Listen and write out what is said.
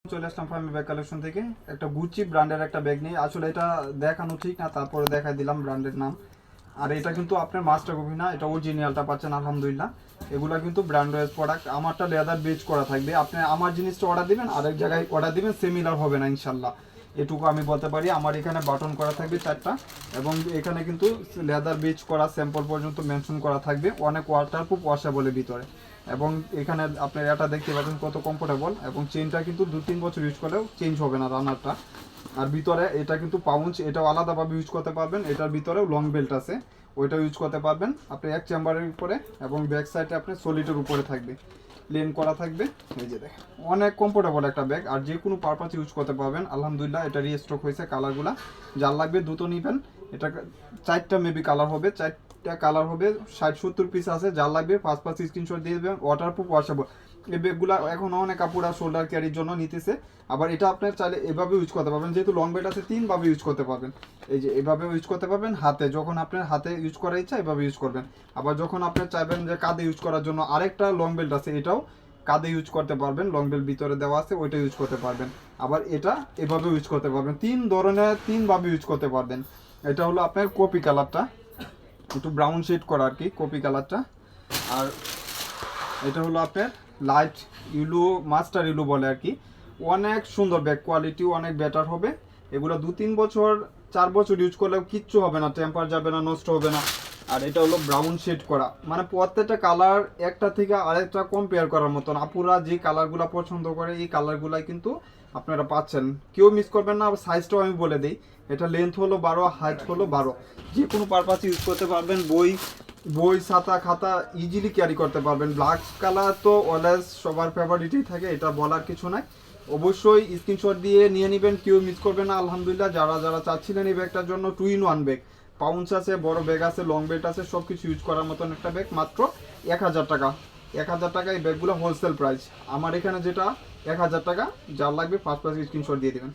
চলে আসলাম Fermi bag collection থেকে একটা গুচি ব্র্যান্ডের একটা ব্যাগ নিয়ে। আসলে এটা দেখানো ঠিক না, তারপরে দেখাই দিলাম ব্র্যান্ডের নাম। আর এটা কিন্তু আপনার মাস্টার কপি না, এটা অরিজিনালটা পাচ্ছেন আলহামদুলিল্লাহ। এগুলো কিন্তু ব্র্যান্ড ওয়াইজ প্রোডাক্ট। আমারটা লেদার বেজ করা থাকবে, আপনি আমার জিনিসটা অর্ডার দিবেন আরেক জায়গায় অর্ডার দিবেন, সিমিলার হবে না ইনশাল্লাহ, এটুকু আমি বলতে পারি। আমার এখানে বাটন করা থাকবে 4টা, এবং এখানে কিন্তু লেদার বেজ করা স্যাম্পল পর্যন্ত মেনশন করা থাকবে, অনেক ওয়াটারপ্রুফ ওয়াশেবলের ভিতরে। এবং এখানে আপনার এটা দেখতে পাচ্ছেন কত কমফোর্টেবল, এবং চেনটা কিন্তু 2-3 বছর ইউজ করলেও চেঞ্জ হবে না রানারটা। আর ভিতরে এটা কিন্তু পাউঞ্চ, এটাও আলাদাভাবে ইউজ করতে পারবেন। এটার ভিতরেও লং বেল্ট আছে, ওইটা ইউজ করতে পারবেন আপনি এক চেম্বারের উপরে, এবং ব্যাক সাইডে আপনি সলিডের উপরে থাকবে, প্লেন করা থাকবে। এই যে দেখেন অনেক কমফোর্টেবল একটা ব্যাগ, আর যে কোনো পারপাস ইউজ করতে পারবেন আলহামদুলিল্লাহ। এটা রিস্টক হয়েছে, কালারগুলা যার লাগবে দ্রুত নেবেন। এটা 4টা মেবি কালার হবে, 4টা কালার হবে, 60-70 পিস আছে। যার লাগবে ফার্স্ট পাস স্ক্রিনশট দিয়ে দেবেন। ওয়াটারপ্রুফ ওয়াশেবল এই ব্যাগগুলো এখন অনেক কাপড়া শোল্ডার ক্যারির জন্য নিতেছে। আবার এটা আপনার চাইলে এভাবে ইউজ করতে পারবেন, যেহেতু লং বেল্ট আছে 3ভাবে ইউজ করতে পারবেন। এই যে এভাবে ইউজ করতে পারবেন, হাতে যখন আপনার হাতে ইউজ করার ইচ্ছা এভাবে ইউজ করবেন। আবার যখন আপনি চাইবেন যে কাঁধে ইউজ করার জন্য, আরেকটা লং বেল্ট আছে, এটাও কাঁধে ইউজ করতে পারবেন, লং বেল্ট ভিতরে দেওয়া আছে, ওইটা ইউজ করতে পারবেন। আবার এটা এভাবে ইউজ করতে পারবেন, 3ভাবে ইউজ করতে পারবেন। এটা হলো আপনার কপি কালারটা, একটু ব্রাউন শেড করা আর কি কপি কালারটা। আর এটা হলো আপনার লাইট ইউলো, মাস্টার ইউলো বলে আর কি। অনেক সুন্দর ব্যাগ, কোয়ালিটি অনেক বেটার হবে। এগুলো 2-3 বছর 4 বছর ইউজ করলেও কিচ্ছু হবে না, টেম্পার যাবে না, নষ্ট হবে না। আর এটা হলো ব্রাউন শেড করা, মানে প্রত্যেকটা কালার একটা থেকে আরেকটা কম্পেয়ার করার মতন। আপুরা যে কালারগুলো পছন্দ করে এই কালারগুলাই কিন্তু আপনারা পাচ্ছেন, কেউ মিস করবেন না। সাইজটাও আমি বলে দিই, এটা লেন্থ হলো 12, হাইট হলো 12। যে কোনো পারপাস ইউজ করতে পারবেন, বই বই খাতা খাতা ইজিলি ক্যারি করতে পারবেন। ব্ল্যাক কালার তো অলওয়েজ সবার ফেভারিটই থাকে, এটা বলার কিছু নাই। অবশ্যই স্ক্রিনশট দিয়ে নিয়ে নেবেন, কেউ মিস করবে না আলহামদুলিল্লাহ। যারা যারা চাচ্ছিলেন এই ব্যাগটার জন্য, 2-in-1 ব্যাগ, পাউন্স আছে, বড় ব্যাগ আছে, লং বেল্ট আছে, সব কিছু ইউজ করার মতন একটা ব্যাগ, মাত্র 1000 টাকা। 1000 টাকা এই ব্যাগগুলো হোলসেল প্রাইস আমার এখানে, যেটা 1000 টাকা। যার লাগবে ফার্স্ট ক্লাস স্ক্রিনশট দিয়ে দেবেন।